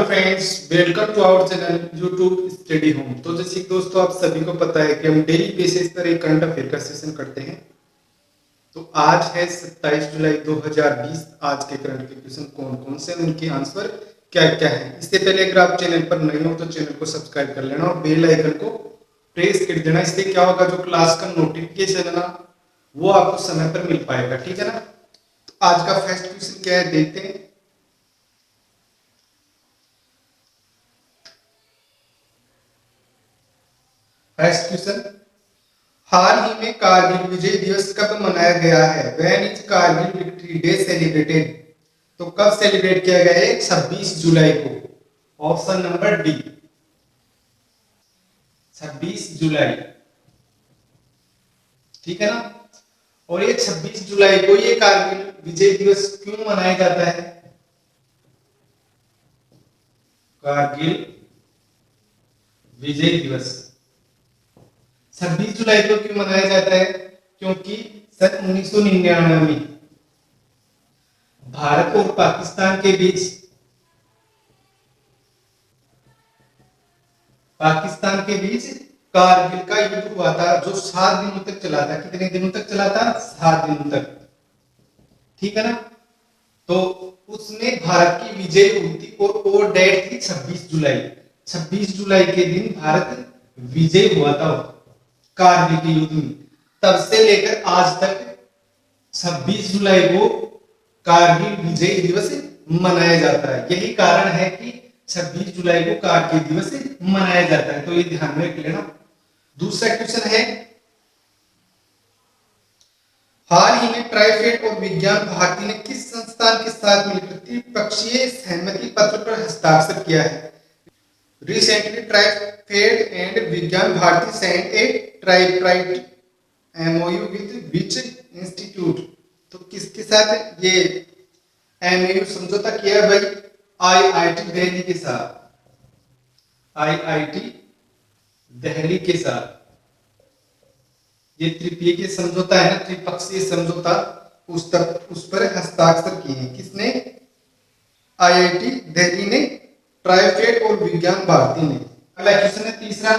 Friends, welcome to our channel YouTube Study Home. तो जैसे कि दोस्तों आप सभी को पता है कि हम डेली बेसिस पर एक करंट अफेयर का सेशन करते हैं। तो आज है 27 जुलाई 2020। आज के करंट के क्वेश्चन कौन कौन से, उनके आंसर क्या क्या है। इससे पहले अगर आप चैनल पर नए हो तो चैनल को सब्सक्राइब कर लेना और बेल आइकन को प्रेस कर देना। इससे क्या होगा, जो क्लास का नोटिफिकेशन है ना, वो आपको समय पर मिल पाएगा। ठीक है ना। तो आज का फर्स्ट क्वेश्चन क्या है, देखते हैं। फर्स्ट क्वेश्चन, हाल ही में कारगिल विजय दिवस कब मनाया गया है? When is Kargil victory day celebrated? तो कब सेलिब्रेट किया गया है? 26 जुलाई को। ऑप्शन नंबर डी, 26 जुलाई। ठीक है ना। और ये 26 जुलाई को ये कारगिल विजय दिवस क्यों मनाया जाता है? कारगिल विजय दिवस 26 जुलाई को क्यों मनाया जाता है? क्योंकि सन 1999 में भारत और पाकिस्तान के बीच कारगिल का युद्ध हुआ था, जो 7 दिनों तक चला था। कितने दिनों तक चला था? 7 दिनों तक। ठीक है ना। तो उसमें भारत की विजय हुई थी और वो डेट थी 26 जुलाई। 26 जुलाई के दिन भारत विजय हुआ था कारगिल के युद्ध में। तब से लेकर आज तक 26 जुलाई को कारगिल विजय दिवस मनाया जाता है। यही कारण है कि 26 जुलाई को कारगिल दिवस मनाया जाता है। तो ये ध्यान में रख लेना। दूसरा क्वेश्चन है, हाल ही में ट्राइफेड और विज्ञान भारती ने किस संस्थान के साथ मिलकर त्रिपक्षीय सहमति पत्र पर हस्ताक्षर किया है? Recently, Trifed and Vigyan Bharati signed a tripartite MOU with which institute? तो किसके साथ ये MOU समझौता किया है भाई? IIT दिल्ली के साथ। IIT दिल्ली के साथ ये त्रिपक्षीय समझौता है ना, त्रिपक्षीय समझौता, उस पर हस्ताक्षर किए हैं। किसने? IIT दिल्ली ने, ट्राइफेड और विज्ञान भारती ने। अगला क्वेश्चन है तीसरा,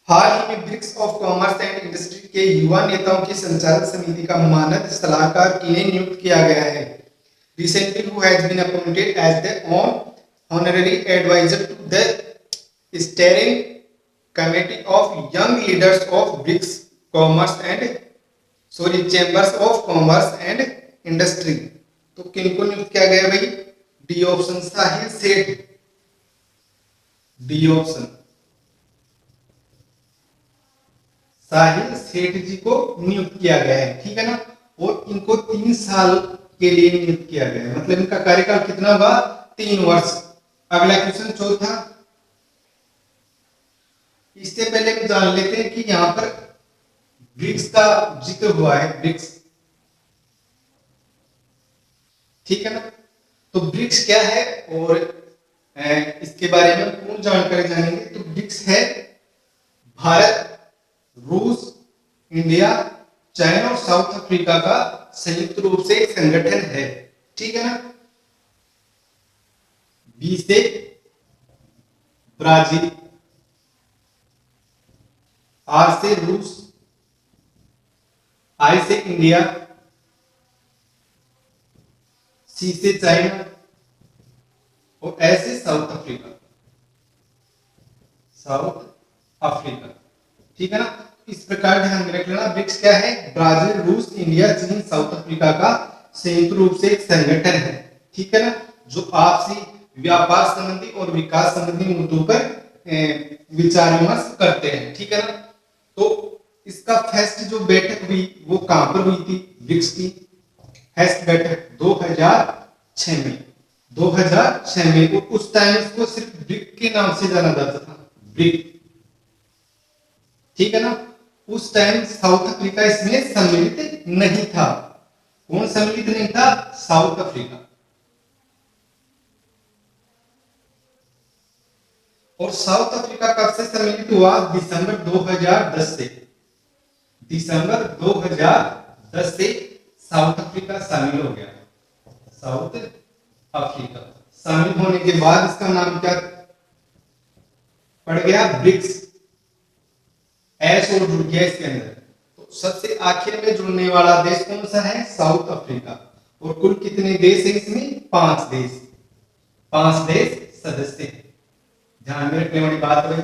हाल ही में bricks of commerce and industry के युवा नेताओं की संचालन समिति का मानद सलाहकार किन्हें नियुक्त किया गया है? Recently, who has been appointed as the honorary advisor to the steering committee of young leaders of BRICS chambers of commerce and industry? तो किनको नियुक्त किया गया भाई? डी ऑप्शन, साहिल सेठ। डी ऑप्शन, साहिल सेठ जी को नियुक्त किया गया है। ठीक है ना। और इनको 3 साल के लिए नियुक्त किया गया है, मतलब इनका कार्यकाल कितना होगा? 3 वर्ष। अगला क्वेश्चन चौथा, इससे पहले हम जान लेते हैं कि यहां पर ब्रिक्स का जिक्र हुआ है। ब्रिक्स, ठीक है ना। तो ब्रिक्स क्या है और इसके बारे में पूर्ण जानकारी जानेंगे। तो ब्रिक्स है भारत, रूस, इंडिया, चाइना और साउथ अफ्रीका का संयुक्त रूप से एक संगठन है। ठीक है ना। बी से ब्राजील, आर से रूस, आई से इंडिया, सी से चाइना और एस से साउथ अफ्रीका। South Africa. ठीक है ना। इस प्रकार ध्यान में रख लेना। ब्रिक्स क्या है? ब्राजील, रूस, इंडिया, चीन, साउथ अफ्रीका का संयुक्त रूप से एक संगठन है। ठीक है ना। जो आपसी व्यापार संबंधी और विकास संबंधी मुद्दों पर विचार विमर्श करते हैं। ठीक है ना। तो इसका फर्स्ट जो बैठक हुई वो कहां पर हुई थी? ब्रिक्स की फर्स्ट बैठक 2006 में। 2006 में। उस टाइम इसको सिर्फ ब्रिक के नाम से जाना जाता था, ब्रिक। ठीक है ना। उस टाइम साउथ अफ्रीका इसमें सम्मिलित नहीं था। कौन सम्मिलित नहीं था? South Africa. और साउथ अफ्रीका कब से सम्मिलित हुआ? दिसंबर 2010 से। दिसंबर 2010 से साउथ अफ्रीका शामिल हो गया। साउथ अफ्रीका शामिल होने के बाद इसका नाम क्या पड़ गया? ब्रिक्स। एस और जुड़ गया इसके अंदर। तो सबसे आखिर में जुड़ने वाला देश कौन सा है? South Africa. और कुल कितने देश है इसमें? 5 देश। 5 देश सदस्य हैं। ध्यान में रखने वाली बात है,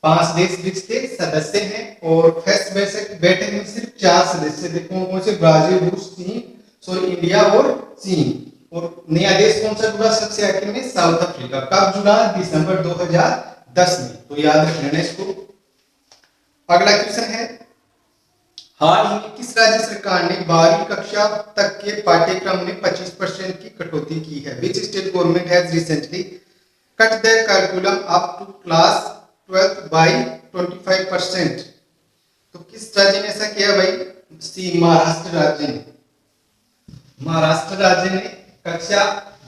5 देश ब्रिक्स के सदस्य हैं। और फर्स्ट बैठक में सिर्फ 4 सदस्य थे। कौन कौन से? ब्राजील, रूस, इंडिया और चीन। और नया देश कौन सा जुड़ा सबसे आखिर में? South Africa. कब जुड़ा? दिसंबर 2010 में। तो याद रख लेना इसको। अगला क्वेश्चन है, हाल ही में किस राज्य सरकार ने 12वीं कक्षा तक के पाठ्यक्रम में 25% की कटौती की है? Which state government has recently cut the curriculum up to class 12th by 25%? तो किस राज्य ने ऐसा किया भाई? सी, महाराष्ट्र राज्य ने। महाराष्ट्र राज्य ने कक्षा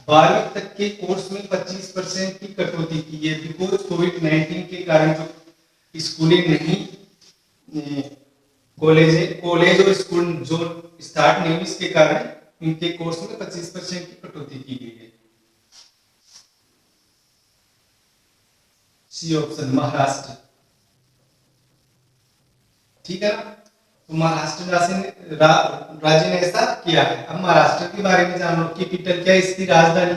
12वीं तक के कोर्स में 25% की कटौती की है। बिकॉज कोविड-19 के कारण जो स्कूलें नहीं, कॉलेज और स्कूल जो स्टार्ट नहीं हुई, इसके कारण इनके कोर्स में 25% की कटौती की गई है। C option, Maharashtra. ठीक है ना? तो महाराष्ट्र राज्य ने ऐसा किया है। अब महाराष्ट्र के बारे में जान लो। कैपिटल क्या है इसकी? राजधानी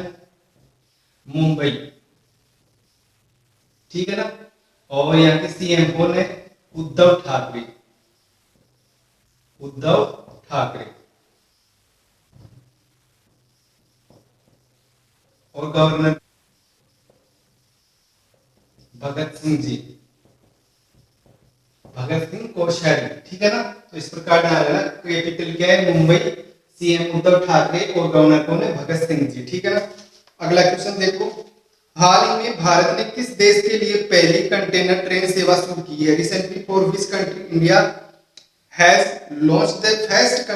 मुंबई। ठीक है ना? और यहाँ के सीएम कौन है? उद्धव ठाकरे। उद्धव ठाकरे। और गवर्नर भगत सिंह जी, भगत सिंह कोश्यारी। ठीक है ना? तो इस प्रकार ध्यान रखना। कैपिटल क्या है? मुंबई। सीएम उद्धव ठाकरे और गवर्नर कौन है? भगत सिंह जी। ठीक है ना? अगला क्वेश्चन देखो, हाल ही में भारत ने किस देश के लिए पहली कंटेनर ट्रेन सेवा शुरू की है? Recently for which country India has launched the first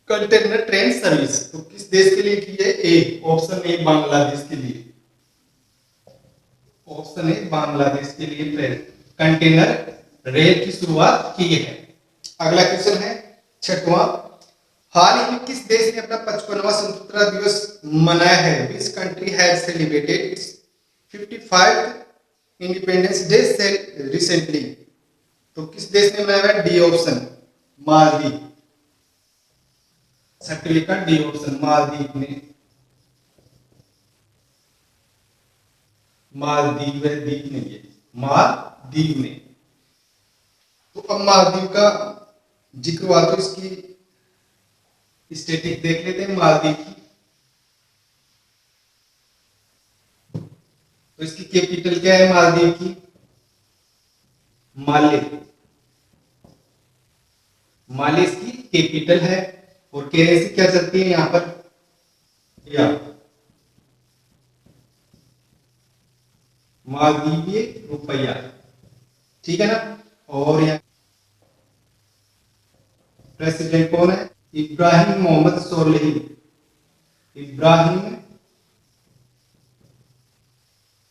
container train service? तो किस देश के लिए की है? ए ऑप्शन ए, बांग्लादेश के लिए। ऑप्शन ए, बांग्लादेश के लिए कंटेनर रेल की शुरुआत की है। अगला क्वेश्चन है 6वां, हाल ही में किस देश ने अपना 55वां स्वतंत्रता दिवस मनाया है? Which country has celebrated it's 55th independence day recently? तो किस देश ने मनाया है? D option, Maldives. 6वीं का डी ऑप्शन, मालदीव ने। मालदीव है, द्वीप नहीं है, मालदीव ने। तो अब मालदीव का जिक्र हुआ तो इसकी स्टेटिक देख लेते हैं मालदीव की। तो इसकी कैपिटल क्या है मालदीव की? माले। माले इसकी कैपिटल है। और करेंसी क्या चलती है यहां पर? या मालदीवीय रुपया। ठीक है ना? और यहाँ प्रेसिडेंट कौन है? इब्राहिम मोहम्मद सोलेही। इब्राहिम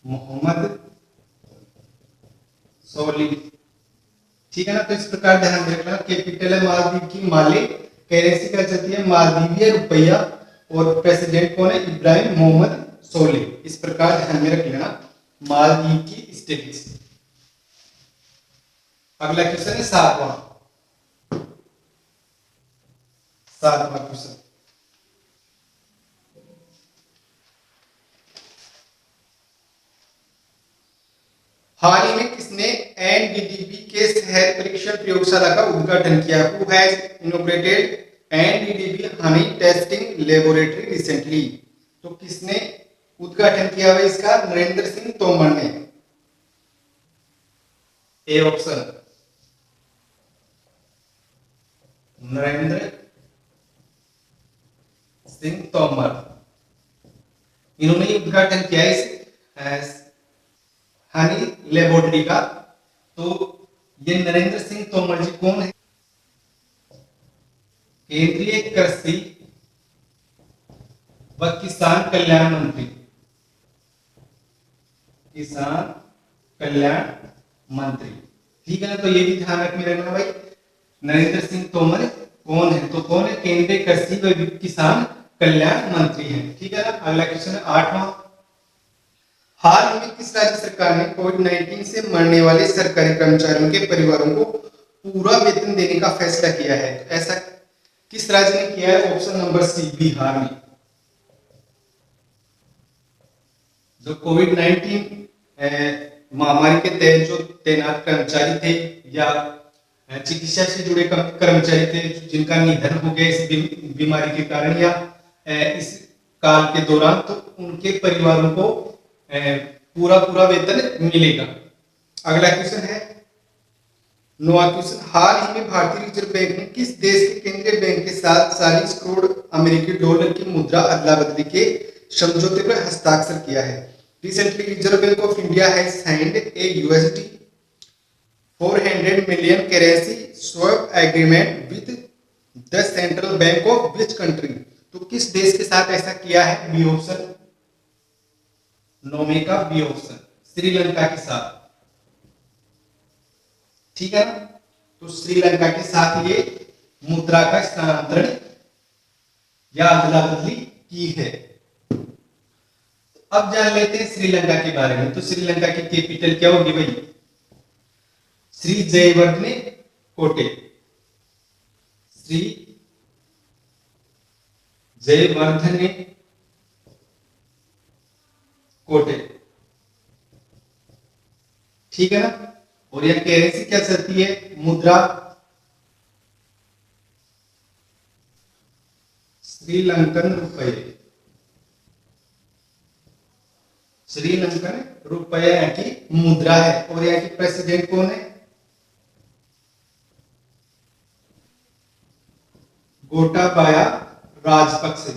मोहम्मद सोलेही। ठीक है ना? तो इस प्रकार ध्यान रखना। कैपिटल है मालदीव की माले, करेंसी क्या चलती है? मालदीवीय रुपया। और प्रेसिडेंट कौन है? इब्राहिम मोहम्मद सोलेही। इस प्रकार ध्यान में रख लेना मालदीव की स्टेट्स। अगला क्वेश्चन है 7वां क्वेश्चन, हाल ही में किसने एनडीडीबी के शहर परीक्षण प्रयोगशाला का उद्घाटन किया? Who has inaugurated NDDB Honey testing laboratory recently? तो किसने उद्घाटन किया हुआ इसका? नरेंद्र सिंह तोमर ने। A option, Narendra Singh Tomar. इन्होंने उद्घाटन किया इस हनी लेबोरेटरी का। तो ये नरेंद्र सिंह तोमर जी कौन है? केंद्रीय कृषि व किसान कल्याण मंत्री। किसान कल्याण मंत्री। ठीक है ना? तो ये भी ध्यान रखने रखना भाई, नरेंद्र सिंह तोमर कौन है? तो कौन है? केंद्रीय कृषि व किसान कल्याण मंत्री हैं। ठीक है ना। अगला क्वेश्चन है 8वां। हाल ही में किस राज्य सरकार ने कोविड-19 से मरने वाले सरकारी कर्मचारियों के परिवारों को पूरा वेतन देने का फैसला किया है? तो ऐसा किस राज्य ने किया है? ऑप्शन नंबर सी, बिहार में। जो कोविड-19 महामारी के तहत जो तैनात कर्मचारी थे या चिकित्सा से जुड़े कर्मचारी थे जिनका निधन हो गया इस बीमारी के कारण या इस काल के दौरान, तो उनके परिवारों को पूरा पूरा वेतन मिलेगा। अगला क्वेश्चन है 9वां क्वेश्चन। हाल ही में भारतीय रिजर्व बैंक ने किस देश के केंद्रीय बैंक के साथ 40 करोड़ अमेरिकी डॉलर की मुद्रा अदला बदली के समझौते पर हस्ताक्षर किया है? Recently, Reserve Bank of India has signed a USD 400 million currency swap agreement with the Central Bank of which country? तो किस देश के साथ ऐसा किया है? बी ऑप्शन, 9वें का बी ऑप्शन, श्रीलंका के साथ। ठीक है ना। तो श्रीलंका के साथ ये मुद्रा का स्थानांतरण या अदला बदली की है। अब जान लेते हैं श्रीलंका के बारे में। तो श्रीलंका की कैपिटल क्या होगी भाई? श्री जयवर्धने कोटे। श्री जयवर्धने कोटे। ठीक है ना। और यह करेंसी क्या चलती है? मुद्रा श्रीलंकन रुपये। श्रीलंकन रुपये यहाँ की मुद्रा है। और यहाँ की प्रेसिडेंट कौन है? गोटाबाया राजपक्षे।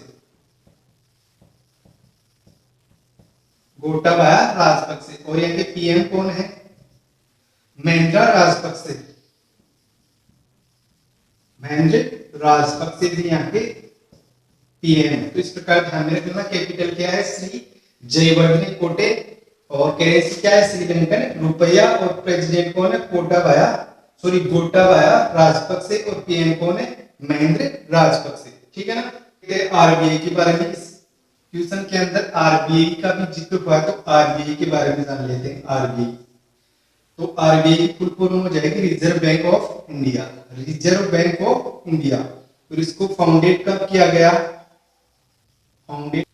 गोटाबाया राजपक्षे। और यहाँ के पीएम कौन है? महेंद्र राजपक्षे। महेंद्र राजपक्षे जी यहाँ के पीएम। तो इस प्रकार ध्यान में रखना। कैपिटल क्या है? श्री जयवर्धने कोटे। और करेंसी क्या है? श्रीलंकन रुपया। और प्रेसिडेंट कौन है? गोटाबाया राजपक्षे। और पीएम कौन है? महेंद्र राजपक्षे। ठीक है ना। आरबीआई के बारे में इस क्वेश्चन के अंदर आरबीआई का भी जिक्र हुआ, तो आरबीआई के बारे में जान लेते हैं। आरबीआई, तो आरबीआई की फुल फॉर्म हो जाएगी reserve bank of India. Reserve bank of India. और इसको फाउंडेड कब किया गया? फाउंडेड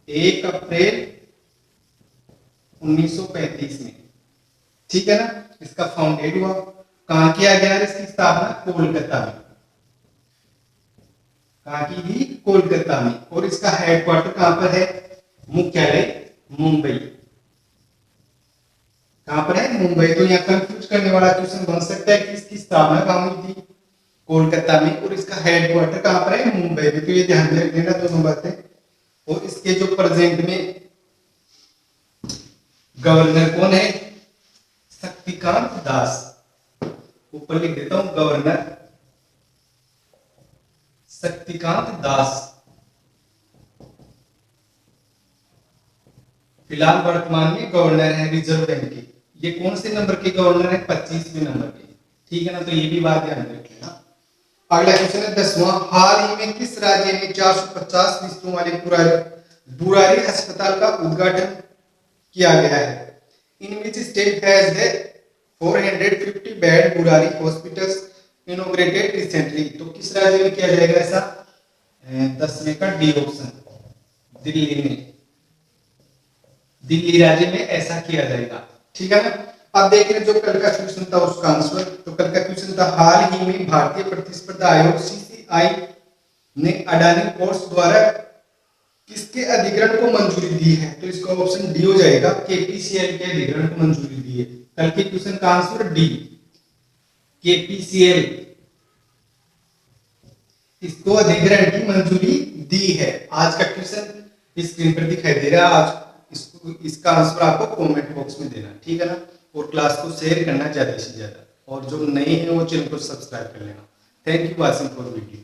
1 अप्रैल 1935 में। ठीक है ना। इसका फाउंडेड हुआ। कहां किया गया? इसकी स्थापना कोलकाता में। कहां की थी? कोलकाता में। और इसका हेडक्वार्टर कहां पर है? मुख्यालय मुंबई। कहां पर है? मुंबई। तो यहाँ कंफ्यूज करने वाला क्वेश्चन बन सकता है कि इसकी स्थापना कहां हुई थी? कोलकाता में। और इसका हेडक्वार्टर कहां पर है? मुंबई में। तो ये ध्यान में रखना दोनों बातें। और इसके जो प्रेजेंट में गवर्नर कौन है? शक्तिकांत दास। ऊपर लिख देता हूं, गवर्नर शक्तिकांत दास। फिलहाल वर्तमान में गवर्नर है रिजर्व बैंक के। ये कौन से नंबर के गवर्नर है? 25वें नंबर के। ठीक है ना। तो ये भी बात ध्यान में रखना। अगला क्वेश्चन है 10वां। हाल ही में किस राज्य में 450 बिस्तरों वाले बुरारी अस्पताल का उद्घाटन किया गया है? In which state has the 450 bed Burari hospitals inaugurated recently? तो किस राज्य में किया जाएगा ऐसा? 10वें का डी ऑप्शन, दिल्ली में। दिल्ली राज्य में ऐसा किया जाएगा। ठीक है ना। अब देख रहे हैं जो कल का क्वेश्चन था उसका आंसर। तो कल का क्वेश्चन था हाल ही में भारतीय प्रतिस्पर्धा आयोग सीसीआई ने अडानी पोर्ट्स द्वारा किसके अधिग्रहण को मंजूरी दी है? तो इसका ऑप्शन डी हो जाएगा, केपीसीएल के अधिग्रहण को मंजूरी दी है। कल के क्वेश्चन का आंसर डी, केपीसीएल इसको अधिग्रहण की मंजूरी दी है। आज का क्वेश्चन स्क्रीन पर दिखाई दे रहा है। आज इसका आंसर आपको कमेंट बॉक्स में देना। ठीक है ना। और क्लास को शेयर करना ज्यादा से ज्यादा। और जो नए हैं वो चैनल को सब्सक्राइब कर लेना। Thank you watching for video.